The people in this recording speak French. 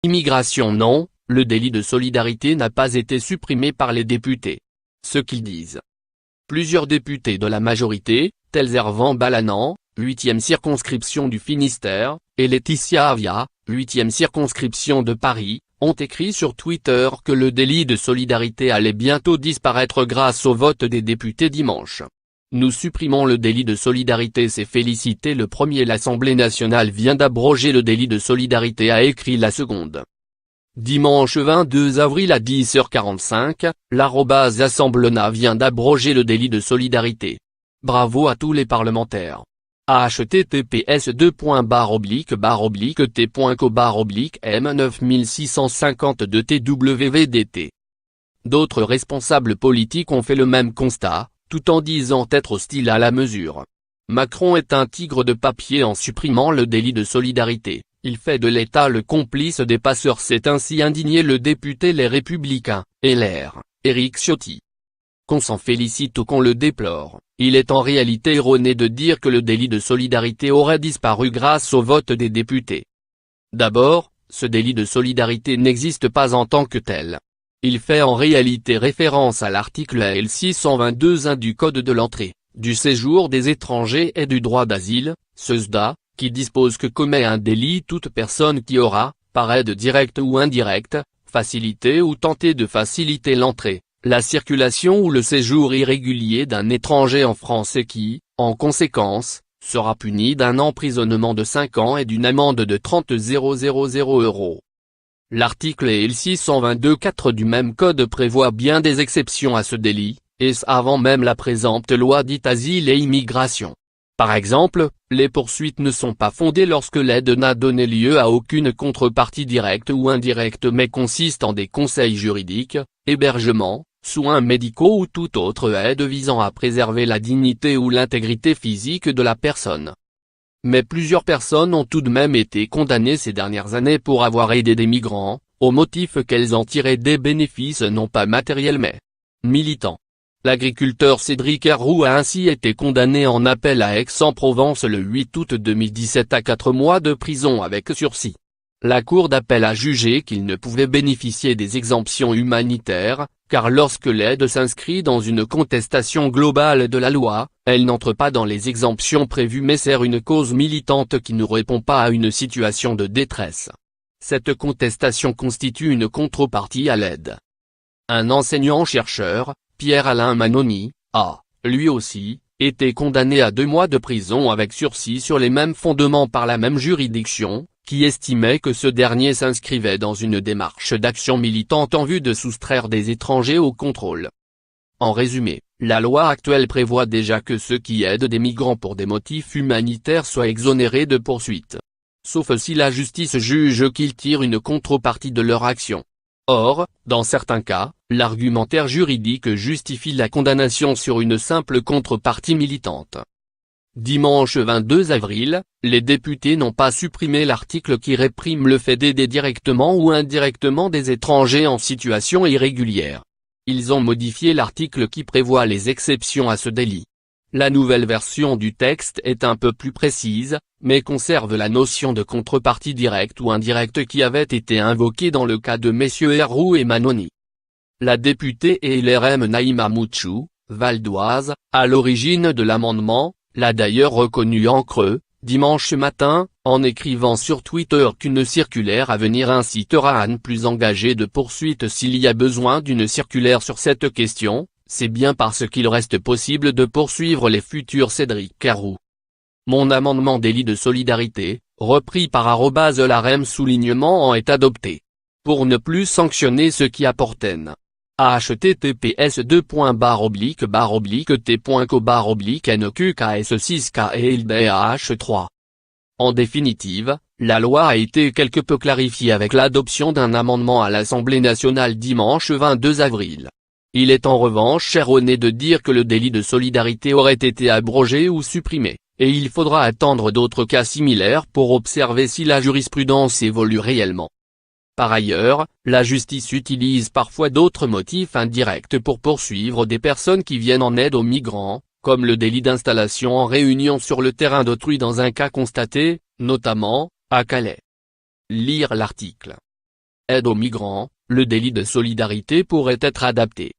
Immigration non, le délit de solidarité n'a pas été supprimé par les députés. Ce qu'ils disent. Plusieurs députés de la majorité, tels Hervan Balanant, 8e circonscription du Finistère, et Laetitia Avia, 8e circonscription de Paris, ont écrit sur Twitter que le délit de solidarité allait bientôt disparaître grâce au vote des députés dimanche. Nous supprimons le délit de solidarité, s'est félicité le premier. L'Assemblée nationale vient d'abroger le délit de solidarité, a écrit la seconde. Dimanche 22 avril à 10h45, @Assemblena vient d'abroger le délit de solidarité. Bravo à tous les parlementaires. https://t.co/m9652twvdt. D'autres responsables politiques ont fait le même constat, tout en disant être hostiles à la mesure. Macron est un tigre de papier en supprimant le délit de solidarité, il fait de l'État le complice des passeurs, s'est ainsi indigné le député Les Républicains, LR, Éric Ciotti. Qu'on s'en félicite ou qu'on le déplore, il est en réalité erroné de dire que le délit de solidarité aurait disparu grâce au vote des députés. D'abord, ce délit de solidarité n'existe pas en tant que tel. Il fait en réalité référence à l'article L. 622-1 du Code de l'entrée, du séjour des étrangers et du droit d'asile, SESDA, qui dispose que commet un délit toute personne qui aura, par aide directe ou indirecte, facilité ou tenté de faciliter l'entrée, la circulation ou le séjour irrégulier d'un étranger en France et qui, en conséquence, sera puni d'un emprisonnement de 5 ans et d'une amende de 30 000 €. L'article L. 622-4 du même code prévoit bien des exceptions à ce délit, et ce avant même la présente loi dite Asile et Immigration. Par exemple, les poursuites ne sont pas fondées lorsque l'aide n'a donné lieu à aucune contrepartie directe ou indirecte mais consiste en des conseils juridiques, hébergements, soins médicaux ou toute autre aide visant à préserver la dignité ou l'intégrité physique de la personne. Mais plusieurs personnes ont tout de même été condamnées ces dernières années pour avoir aidé des migrants, au motif qu'elles en tiraient des bénéfices non pas matériels mais militants. L'agriculteur Cédric Herroux a ainsi été condamné en appel à Aix-en-Provence le 8 août 2017 à 4 mois de prison avec sursis. La cour d'appel a jugé qu'il ne pouvait bénéficier des exemptions humanitaires, car lorsque l'aide s'inscrit dans une contestation globale de la loi, elle n'entre pas dans les exemptions prévues mais sert une cause militante qui ne répond pas à une situation de détresse. Cette contestation constitue une contrepartie à l'aide. Un enseignant-chercheur, Pierre-Alain Manoni, a, lui aussi, été condamné à 2 mois de prison avec sursis sur les mêmes fondements par la même juridiction, qui estimait que ce dernier s'inscrivait dans une démarche d'action militante en vue de soustraire des étrangers au contrôle. En résumé, la loi actuelle prévoit déjà que ceux qui aident des migrants pour des motifs humanitaires soient exonérés de poursuites. Sauf si la justice juge qu'ils tirent une contrepartie de leur action. Or, dans certains cas, l'argumentaire juridique justifie la condamnation sur une simple contrepartie militante. Dimanche 22 avril, les députés n'ont pas supprimé l'article qui réprime le fait d'aider directement ou indirectement des étrangers en situation irrégulière. Ils ont modifié l'article qui prévoit les exceptions à ce délit. La nouvelle version du texte est un peu plus précise, mais conserve la notion de contrepartie directe ou indirecte qui avait été invoquée dans le cas de messieurs Herroux et Manoni. La députée et LRM Naïma Mouchou, Val d'Oise, à l'origine de l'amendement, l'a d'ailleurs reconnu en creux, dimanche matin, en écrivant sur Twitter qu'une circulaire à venir incitera à ne plus engager de poursuite s'il y a besoin d'une circulaire sur cette question. C'est bien parce qu'il reste possible de poursuivre les futurs Cédric Herroux. Mon amendement délit de solidarité, repris par @LRM soulignement en est adopté. Pour ne plus sanctionner ceux qui apportennent. https://t.co/nqks6KELDAH3. En définitive, la loi a été quelque peu clarifiée avec l'adoption d'un amendement à l'Assemblée nationale dimanche 22 avril. Il est en revanche erroné de dire que le délit de solidarité aurait été abrogé ou supprimé, et il faudra attendre d'autres cas similaires pour observer si la jurisprudence évolue réellement. Par ailleurs, la justice utilise parfois d'autres motifs indirects pour poursuivre des personnes qui viennent en aide aux migrants, comme le délit d'installation en réunion sur le terrain d'autrui dans un cas constaté, notamment, à Calais. Lire l'article. Aide aux migrants, le délit de solidarité pourrait être adapté.